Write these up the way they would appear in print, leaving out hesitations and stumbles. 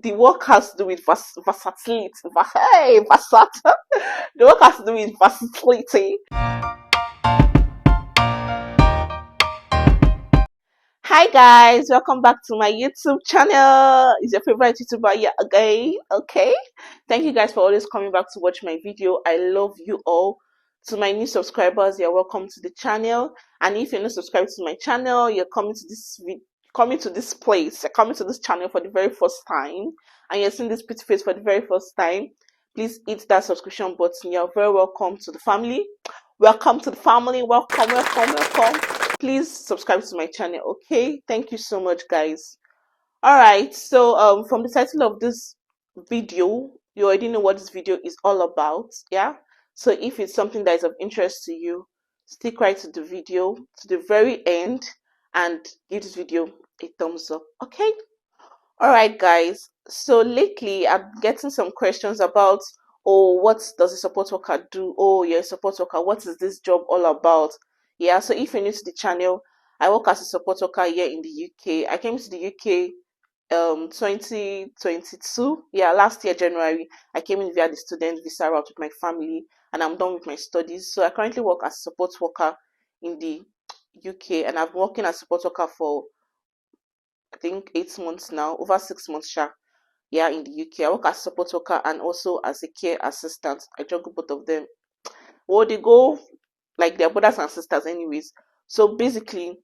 the work has to do with versatility. Hey, the work has to do with versatility. Hi guys, welcome back to my YouTube channel. It's your favorite YouTuber here again. Okay, thank you guys for always coming back to watch my video. I love you all. To my new subscribers, you're welcome to the channel. And if you're not subscribed to my channel, you're coming to this place, you're coming to this channel for the very first time, and you're seeing this pretty face for the very first time, please hit that subscription button. You're very welcome to the family. Welcome to the family. Welcome. Please subscribe to my channel. Okay, thank you so much, guys. All right, so from the title of this video, you already know what this video is all about. Yeah, so if it's something that is of interest to you, stick right to the video to the very end and give this video a thumbs up. Okay, all right, guys. So lately I'm getting some questions about, oh, what does a support worker do? Oh, you're a support worker, what is this job all about? Yeah, so if you're new to the channel, I work as a support worker here in the UK. I came to the UK 2022. Yeah, last year January. I came in via the student visa route with my family, and I'm done with my studies. So I currently work as a support worker in the UK, and I've been working as a support worker for I think 8 months now, over 6 months, yeah, in the UK. I work as a support worker and also as a care assistant. I juggle both of them. Well, they go like they're brothers and sisters, anyways. So basically,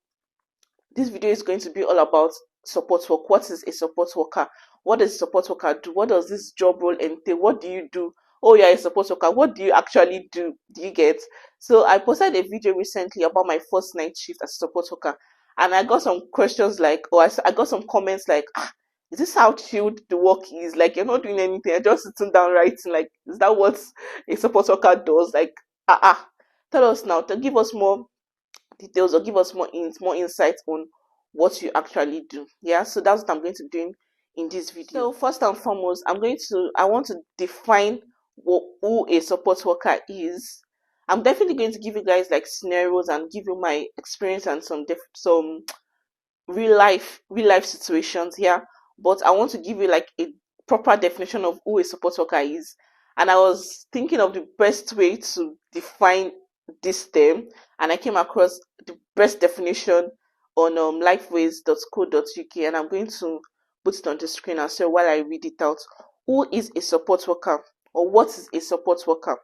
this video is going to be all about support work. What is a support worker? What does a support worker do? What does this job role entail? What do you do? Oh, you're a support worker. What do you actually do? Do you get? So I posted a video recently about my first night shift as a support worker, and I got some questions like, or I got some comments like, is this how chilled the work is? Like, you're not doing anything, you're just sitting down writing. Like, is that what a support worker does? Like, tell us now, to give us more details or give us more insight on what you actually do. Yeah, so that's what I'm going to be doing in this video. So first and foremost, I want to define who a support worker is. I'm definitely going to give you guys like scenarios and give you my experience and some real life situations here, but I want to give you like a proper definition of who a support worker is. And I was thinking of the best way to define this term, and I came across the best definition on lifeways.co.uk, and I'm going to put it on the screen as well while I read it out. Who is a support worker, or what is a support worker?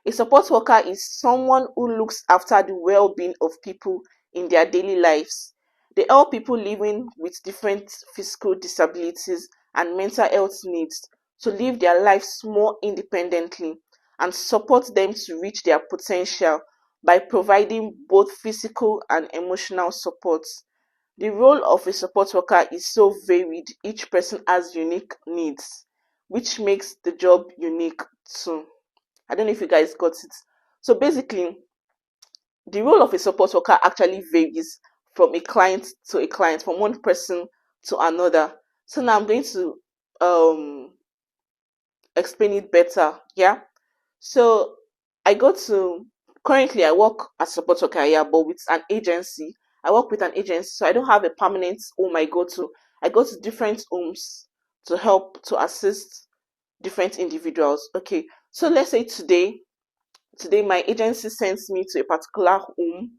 A support worker is someone who looks after the well-being of people in their daily lives. They help people living with different physical disabilities and mental health needs to live their lives more independently and support them to reach their potential by providing both physical and emotional support. The role of a support worker is so varied, each person has unique needs, which makes the job unique too. I don't know if you guys got it. So basically, the role of a support worker actually varies from a client to a client, from one person to another. So now I'm going to explain it better. Yeah. So currently I work as a support worker here, but with an agency. I work with an agency, so I don't have a permanent home I go to. I go to different homes to help to assist different individuals. Okay. So let's say today my agency sends me to a particular home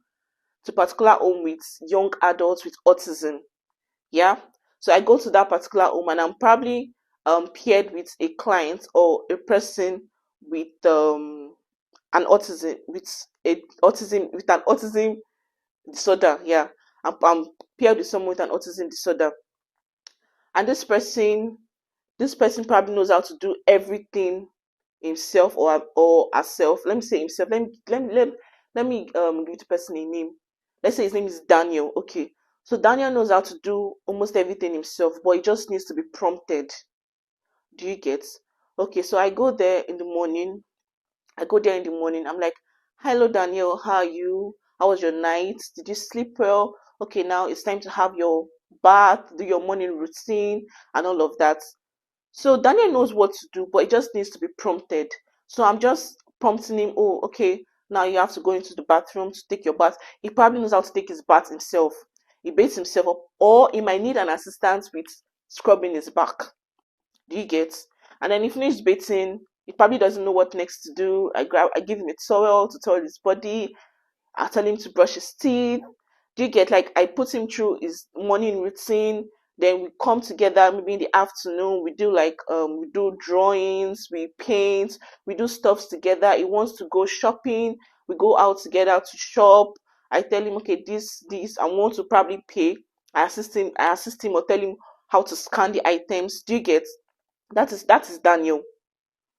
with young adults with autism. Yeah, so I go to that particular home, and I'm probably paired with a client or a person with an autism with an autism disorder. Yeah, I'm paired with someone with an autism disorder, and this person probably knows how to do everything himself or herself. Let me say himself. Let me give the person a name. Let's say his name is Daniel. Okay, so Daniel knows how to do almost everything himself, but he just needs to be prompted. Do you get? Okay, so I go there in the morning. I'm like, hello Daniel, how are you? How was your night? Did you sleep well? Okay, now it's time to have your bath, do your morning routine, and all of that. So Daniel knows what to do, but he just needs to be prompted. So I'm just prompting him, oh, okay, now you have to go into the bathroom to take your bath. He probably knows how to take his bath himself. He bathes himself up, or he might need an assistant with scrubbing his back. Do you get? And then he finished bathing. He probably doesn't know what next to do. I give him a towel to towel his body. I tell him to brush his teeth. Do you get? Like, I put him through his morning routine. Then we come together maybe in the afternoon. We do like we do drawings, we paint, we do stuffs together. He wants to go shopping. We go out together to shop. I tell him, okay, this I want to probably pay. I assist him or tell him how to scan the items. Do you get? That is Daniel.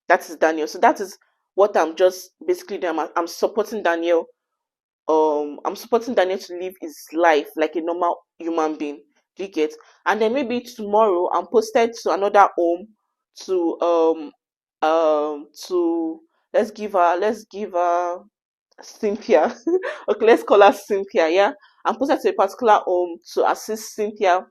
That is Daniel. So that is what I'm just basically doing. I'm supporting Daniel. I'm supporting Daniel to live his life like a normal human being. Do you get? And then maybe tomorrow I'm posted to another home to to let's give her Cynthia. Okay, let's call her Cynthia. Yeah, I'm posted to a particular home to assist Cynthia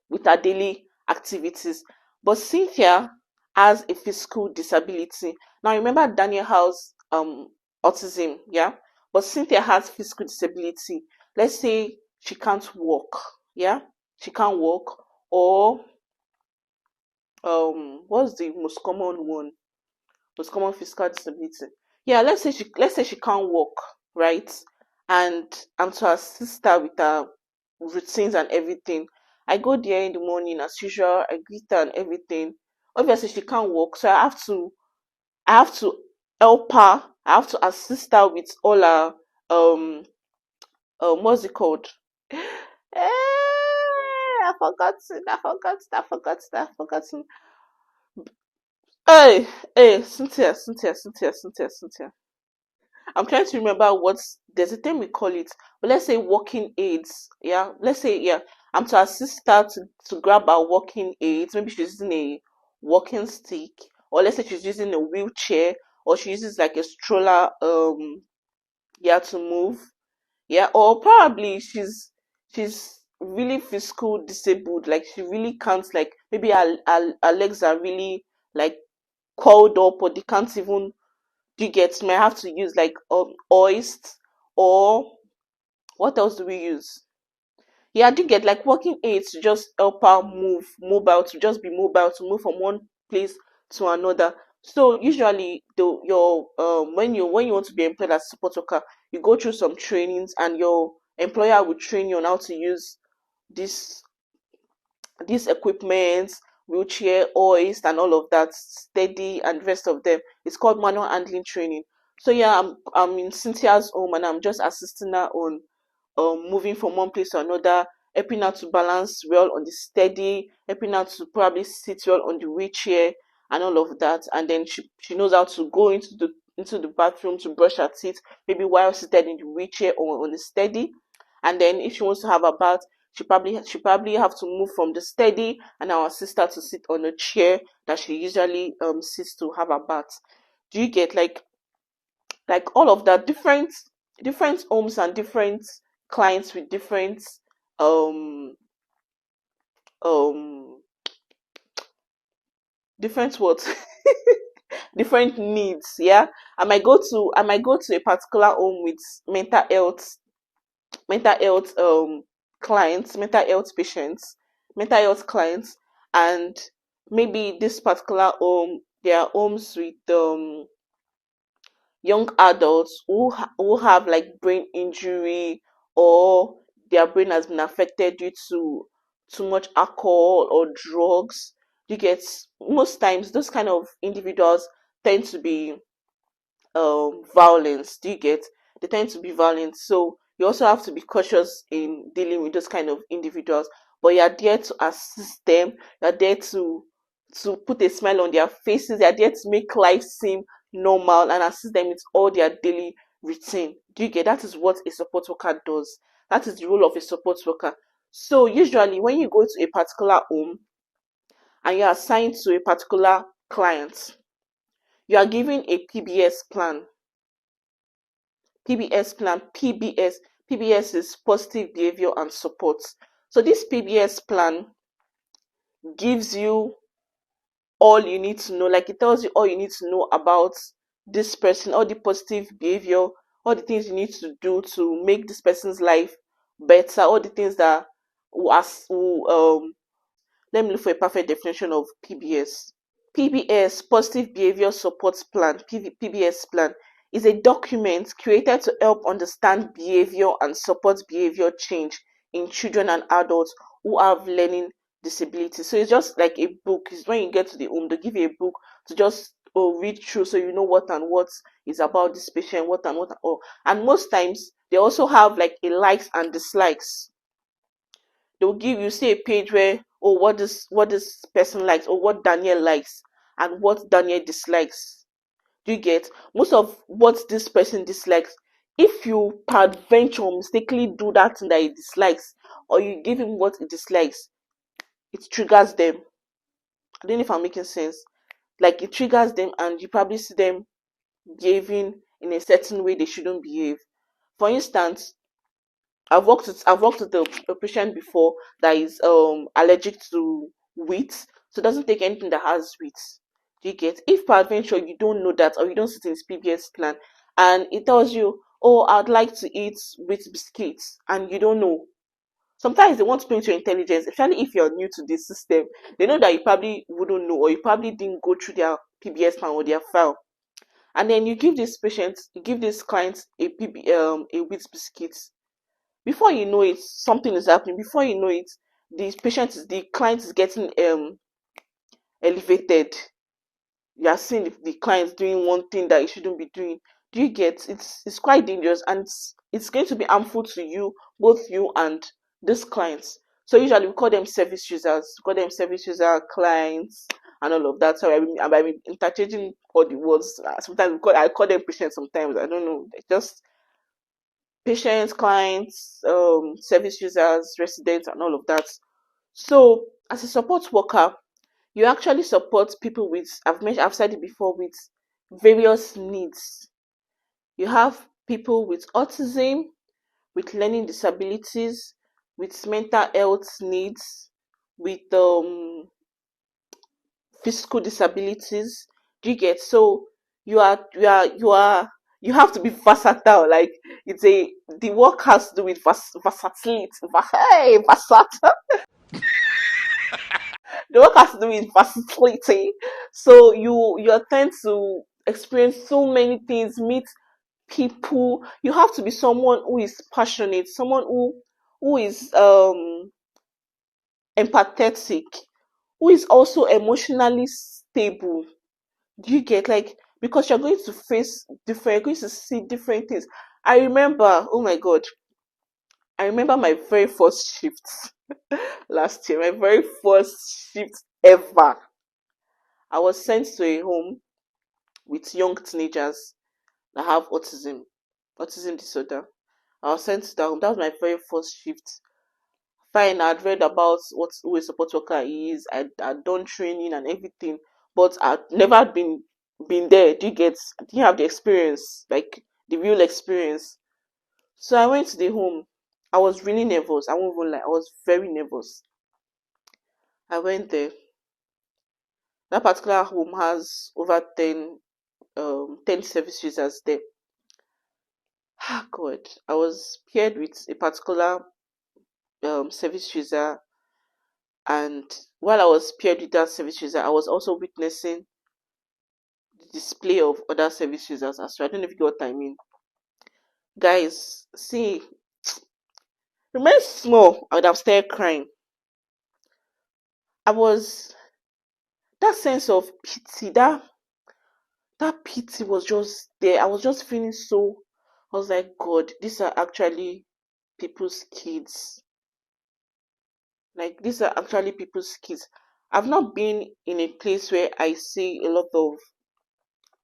with her daily activities. But Cynthia has a physical disability. Now remember Daniel has autism, yeah? But Cynthia has physical disability. Let's say she can't walk, yeah? She can't walk, or what's the most common one? Most common physical disability. Yeah, let's say she can't walk, right? And I'm to assist her with her routines and everything. I go there in the morning as usual, I greet her and everything. Obviously she can't walk, so I have to help her. I have to assist her with all her what's it called? I forgot it, I forgot it. Hey, hey, Cynthia. I'm trying to remember there's a thing we call it, but let's say walking aids. Yeah, let's say, yeah, I'm to assist her to grab our walking aids. Maybe she's using a walking stick, or let's say she's using a wheelchair, or she uses like a stroller. Yeah, to move. Yeah, or probably she's really physical disabled. Like she really can't, like maybe her legs are really like curled up, or they can't even, do you get, may have to use like hoist, or what else do we use? Yeah, I do get like working aids to just help her mobile, to just be mobile, to move from one place to another. So usually your when you want to be employed as a support worker, you go through some trainings, and your employer will train you on how to use this these equipments, wheelchair, hoist, and all of that, steady, and rest of them. It's called manual handling training. So yeah, I'm in Cynthia's home, and I'm just assisting her on moving from one place to another, helping her to balance well on the steady, helping her to probably sit well on the wheelchair, and all of that. And then she knows how to go into the bathroom to brush her teeth, maybe while seated in the wheelchair or on the steady. And then if she wants to have a bath, she probably have to move from the steady, and our sister to sit on a chair that she usually sits to have a bath. Do you get, like all of that? Different homes and different clients with um um different what different needs. Yeah, I might go to a particular home with mental health mental health clients, mental health patients, mental health clients. And maybe this particular home, there are homes with young adults who have like brain injury, or their brain has been affected due to too much alcohol or drugs. You get, most times those kind of individuals tend to be violence. Do you get? They tend to be violent. So you also have to be cautious in dealing with those kind of individuals. But you are there to assist them. You are there to put a smile on their faces. You are there to make life seem normal and assist them with all their daily routine. Do you get? That is what a support worker does. That is the role of a support worker. So usually when you go to a particular home and you are assigned to a particular client, you are given a PBS plan. PBS plan, PBS is positive behavior and support. So this PBS plan gives you all you need to know, like it tells you all you need to know about this person, all the positive behavior, all the things you need to do to make this person's life better, all the things that Let me look for a perfect definition of PBS. PBS, Positive Behavior Support Plan, PBS plan, is a document created to help understand behavior and support behavior change in children and adults who have learning disabilities. So it's just like a book. It's when you get to the home, they give you a book to just read through, so you know what and what is about this patient, what and what. Oh, and most times they also have like a likes and dislikes. They'll give you, see a page where, oh, what this person likes, or what Daniel likes and what Daniel dislikes. Do you get? Most of what this person dislikes, if you peradventure mistakenly do that thing that he dislikes, or you give him what he dislikes, it triggers them. I don't know if I'm making sense. Like, it triggers them, and you probably see them behaving in a certain way they shouldn't behave. For instance, I've worked with a patient before that is allergic to wheat, so doesn't take anything that has wheat. Do you get? If peradventure you don't know that, or you don't sit in his PBS plan, and it tells you, oh, I'd like to eat wheat biscuits, and you don't know. Sometimes they want to play with your intelligence, especially if you're new to this system. They know that you probably wouldn't know, or you probably didn't go through their PBS plan or their file. And then you give this patient, you give this client a wheat biscuit. Before you know it, something is happening. Before you know it, the client is getting elevated. You are seeing the client doing one thing that he shouldn't be doing. Do you get? It's quite dangerous, and it's going to be harmful to you, both you and this clients. So usually we call them service users, we call them service user clients and all of that. So I've been interchanging all the words. Sometimes I call them patients, sometimes I don't know. Just patients, clients, service users, residents, and all of that. So, as a support worker, you actually support people with, I've said it before, with various needs. You have people with autism, with learning disabilities, with mental health needs, with physical disabilities. Do you get? So you have to be versatile. Like, it's a the work has to do with versatility. Hey, versatile. The work has to do with versatility. So you tend to experience so many things, meet people. You have to be someone who is passionate, someone who is empathetic, who is also emotionally stable. Do you get? Like, because you're going to face different, you're going to see different things. I remember, oh my god, I remember my very first shift last year, my very first shift ever. I was sent to a home with young teenagers that have autism disorder. I was sent to that home. That was my very first shift. Fine, I'd read about what who a support worker is. I'd done training and everything, but I'd never been there. Do you get? I didn't have the experience, like the real experience. So I went to the home. I was really nervous. I won't even lie. I was very nervous. I went there. That particular home has over 10 service users there. Ah, God, I was paired with a particular service user, and while I was paired with that service user, I was also witnessing the display of other service users as well. I don't know if you get what I mean. Guys, see, remain small, I would have started crying. I was that sense of pity, that pity was just there. I was just feeling so, I was like, God, these are actually people's kids. Like, these are actually people's kids. I've not been in a place where I see a lot of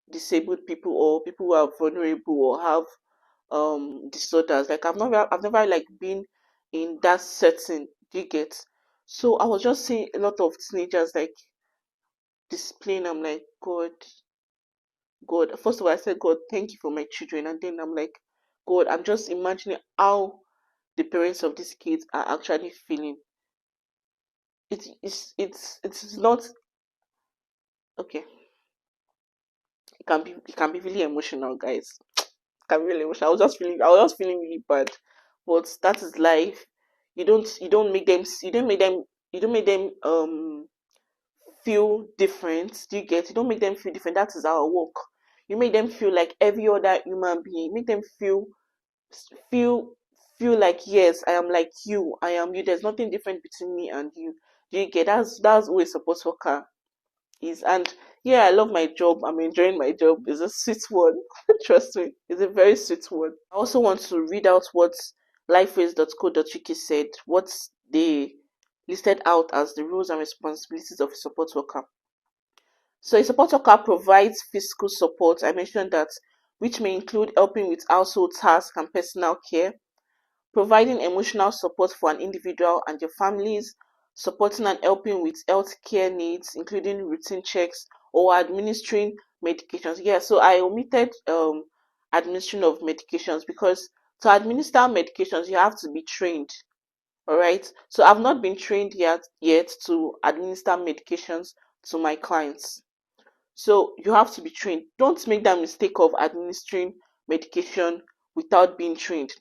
disabled people, or people who are vulnerable or have disorders. Like, I've never like been in that setting. Do you get? So I was just seeing a lot of teenagers like displaying. I'm like, God. First of all, I said, God, thank you for my children, and then I'm like, God, I'm just imagining how the parents of these kids are actually feeling. It's not okay. It can be really emotional, guys. It can be really emotional. I was just feeling really bad, but that is life. You don't make them. You don't make them you don't make them feel different. Do you get? You don't make them feel different. That is our work. You make them feel like every other human being. Make them feel feel like, yes, I am like you. I am you. There's nothing different between me and you. Do you get? That's who a support worker is. And yeah, I love my job. I'm enjoying my job. It's a sweet one. Trust me, it's a very sweet one. I also want to read out what lifeways.co.uk said, what they listed out as the roles and responsibilities of a support worker. So a support worker provides physical support. I mentioned that, which may include helping with household tasks and personal care, providing emotional support for an individual and their families, supporting and helping with healthcare needs, including routine checks or administering medications. Yeah, so I omitted administration of medications because to administer medications you have to be trained. All right. So I've not been trained yet to administer medications to my clients. So you have to be trained. Don't make that mistake of administering medication without being trained.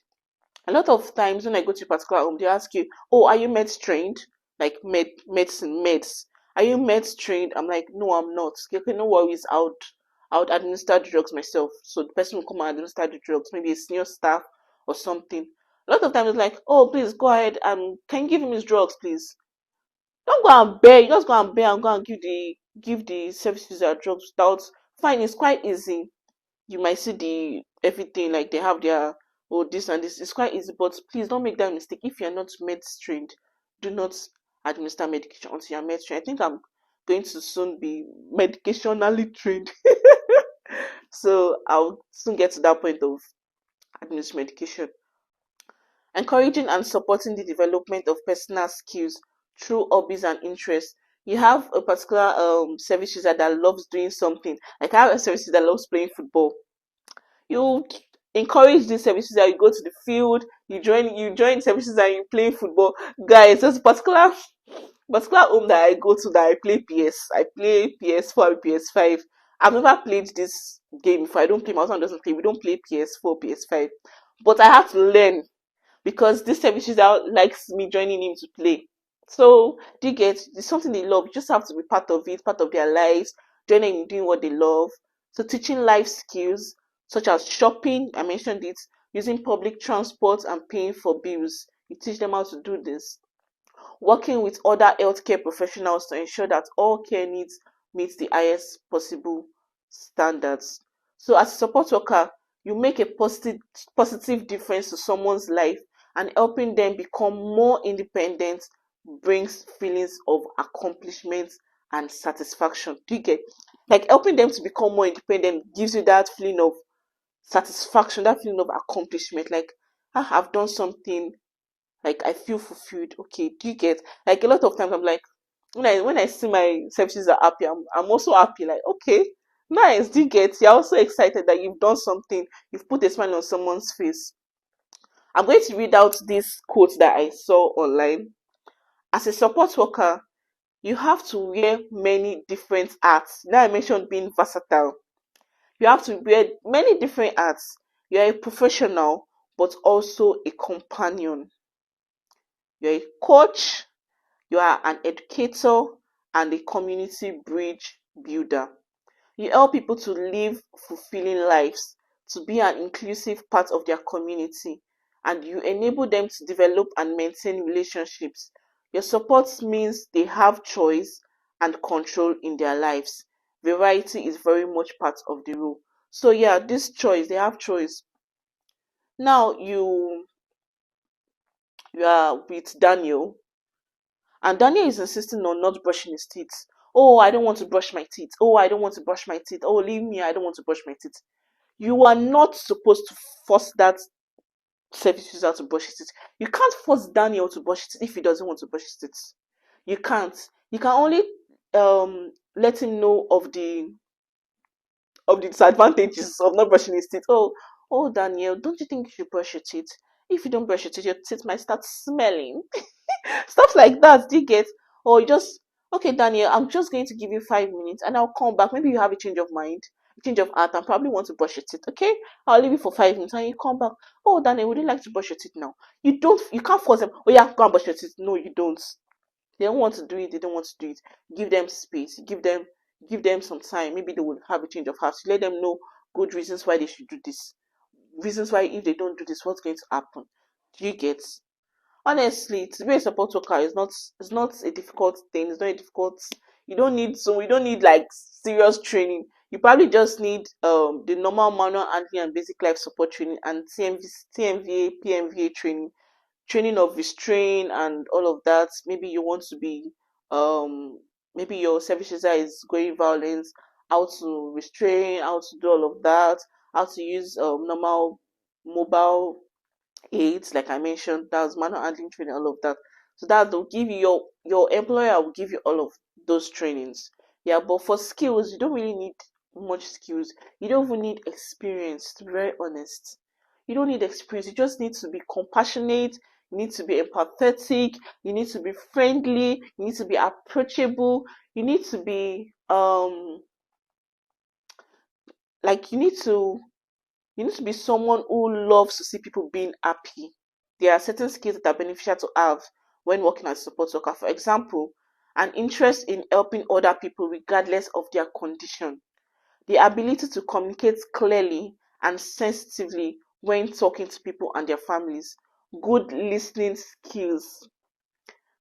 A lot of times when I go to a particular home, they ask you, "Oh, are you meds trained? Like medicine, meds. Are you meds trained?" I'm like, "No, I'm not." Okay, no worries. I would administer the drugs myself. So the person will come and administer the drugs, maybe a senior staff or something. A lot of times it's like, "Oh, please go ahead and can you give him his drugs, please?" Don't go and beg. Just go and beg and go and give the service user drugs without. Fine, it's quite easy. You might see the everything like they have their, oh, this and this. It's quite easy, but please don't make that mistake. If you're not med trained, do not administer medication until you're med trained. I think I'm going to soon be medicationally trained. So I'll soon get to that point of administering medication. Encouraging and supporting the development of personal skills through hobbies and interests. You have a particular service user that loves doing something. Like I have a service user that loves playing football. You encourage these services that you go to the field, you join services and you play football. Guys, there's a particular home that I go to that I play PS4 and PS5. I've never played this game before. I don't play, my husband doesn't play, we don't play PS4, PS5. But I have to learn because this service user likes me joining him to play. So do you get, it's something they love. You just have to be part of it, part of their lives, joining in doing what they love. So teaching life skills such as shopping, I mentioned it, using public transport and paying for bills. You teach them how to do this. Working with other healthcare professionals to ensure that all care needs meet the highest possible standards. So as a support worker, you make a positive difference to someone's life, and helping them become more independent brings feelings of accomplishment and satisfaction. Do you get? Like helping them to become more independent gives you that feeling of satisfaction, that feeling of accomplishment. Like, ah, I've done something, like I feel fulfilled. Okay, do you get? Like a lot of times I'm like, when I see my services are happy, I'm also happy. Like, okay, nice. Do you get? You're also excited that you've done something, you've put a smile on someone's face. I'm going to read out this quote that I saw online. As a support worker, you have to wear many different hats. Now I mentioned being versatile. You have to wear many different hats. You're a professional, but also a companion. You're a coach, you are an educator, and a community bridge builder. You help people to live fulfilling lives, to be an inclusive part of their community, and you enable them to develop and maintain relationships. Your support means they have choice and control in their lives. Variety is very much part of the role. So yeah, this choice, they have choice. Now you are with Daniel, and Daniel is insisting on not brushing his teeth. Oh, I don't want to brush my teeth. Oh, I don't want to brush my teeth. Oh, leave me. I don't want to brush my teeth. You are not supposed to force that service user to brush his teeth. You can't force Daniel to brush his teeth if he doesn't want to brush his teeth. You can't. You can only let him know of the disadvantages of not brushing his teeth. Oh, Daniel, don't you think you should brush your teeth? If you don't brush your teeth might start smelling. Stuff like that. Do you get? Or you just, okay, Daniel, I'm just going to give you 5 minutes and I'll come back. Maybe you have a change of mind, a change of heart, and probably want to brush your teeth. Okay, I'll leave you for 5 minutes and you come back. Oh, Daniel, would you like to brush your teeth now? You can't force them. Oh yeah, go and brush your teeth. No, you don't. They don't want to do it, they don't want to do it. Give them space, give them some time. Maybe they will have a change of heart. Let them know good reasons why they should do this. Reasons why if they don't do this, what's going to happen. Do you get? Honestly, to be a support worker is not a difficult thing. It's not a difficult. You don't need like serious training. You probably just need the normal manual handling and basic life support training and TMVA, PMVA training of restraint and all of that. Maybe you want to be um maybe your service user is going violence, how to restrain, how to do all of that, how to use normal mobile aids, like I mentioned, that's manual handling training, all of that. So that they'll give you your employer will give you all of those trainings. Yeah, but for skills, you don't really need much skills. You don't even need experience, to be very honest. You don't need experience. You just need to be compassionate, you need to be empathetic, you need to be friendly, you need to be approachable, you need to be like you need to be someone who loves to see people being happy. There are certain skills that are beneficial to have when working as a support worker. For example, an interest in helping other people regardless of their condition. The ability to communicate clearly and sensitively when talking to people and their families. Good listening skills,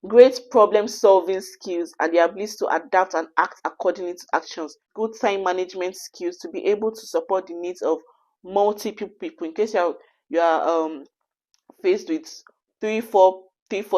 great problem solving skills, and the ability to adapt and act accordingly to actions. Good time management skills to be able to support the needs of multiple people. In case you are faced with three, four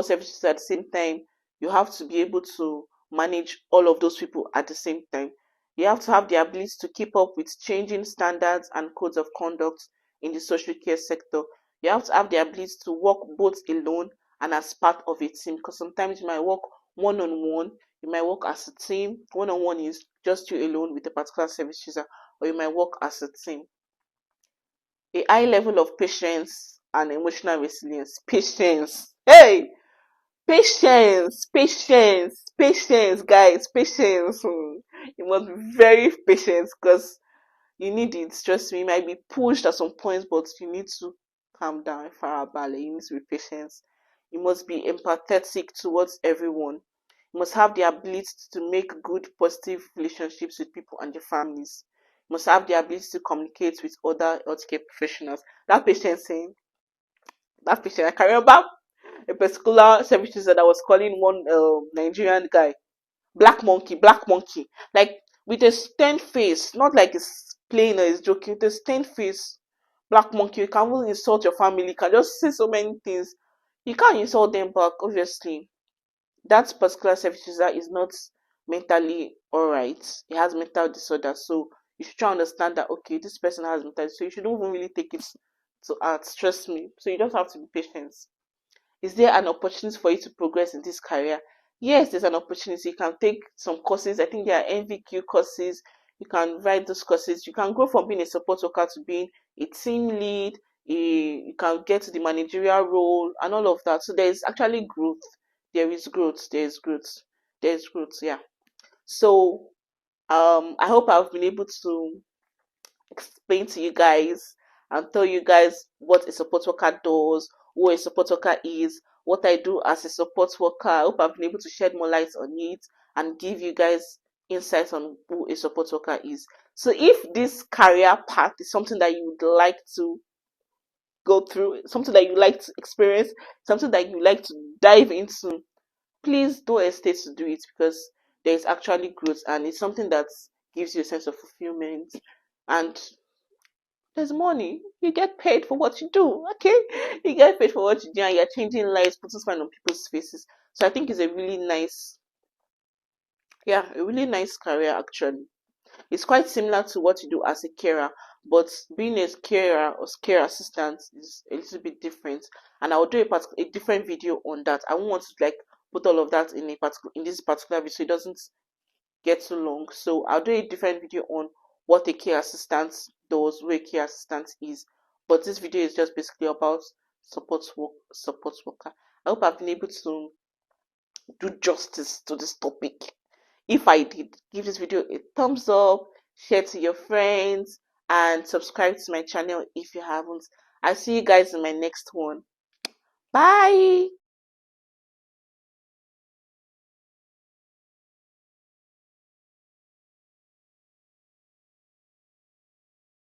services at the same time, you have to be able to manage all of those people at the same time. You have to have the ability to keep up with changing standards and codes of conduct in the social care sector. You have to have the ability to work both alone and as part of a team, because sometimes you might work one on one, you might work as a team. One on one is just you alone with a particular service user, or you might work as a team. A high level of patience and emotional resilience. Patience. Hey, patience, guys, patience. You must be very patient because you need it. Trust me, you might be pushed at some points, but you need to calm down, farabalẹ̀. You need to be patient. You must be empathetic towards everyone. You must have the ability to make good, positive relationships with people and their families. You must have the ability to communicate with other healthcare professionals. That patient saying, that patient, I can remember a particular service user that was calling one Nigerian guy black monkey, like with a stern face, not like he's playing or he's joking, with a stern face. Black monkey, you can even insult your family, you can just say so many things. You can't insult them back, obviously. That particular service user is not mentally alright. He has mental disorder, so you should try to understand that okay, this person has mental, so you shouldn't even really take it to heart. Trust me. So you just have to be patient. Is there an opportunity for you to progress in this career? Yes, there's an opportunity. You can take some courses. I think there are NVQ courses. You can write those courses. You can go from being a support worker to being a team lead. You can get to the managerial role and all of that. So there is actually growth. There is growth. There is growth. There is growth. Yeah. So I hope I've been able to explain to you guys and tell you guys what a support worker does, who a support worker is, what I do as a support worker. I hope I've been able to shed more light on it and give you guys insights on who a support worker is. So if this career path is something that you would like to go through, something that you like to experience, something that you like to dive into, please don't hesitate to do it because there is actually growth and it's something that gives you a sense of fulfillment and there's money. You get paid for what you do, okay? You get paid for what you do, and you're changing lives, putting smile on people's faces. So I think it's a really nice, yeah, a really nice career actually. It's quite similar to what you do as a carer, but being a carer or care assistant is a little bit different. And I'll do a different video on that. I won't want to like put all of that in this particular video, so it doesn't get too long. So I'll do a different video on what a care assistant does, who a care assistant is. But this video is just basically about support worker. I hope I've been able to do justice to this topic. If I did, give this video a thumbs up, share to your friends, and subscribe to my channel if you haven't. I'll see you guys in my next one. Bye.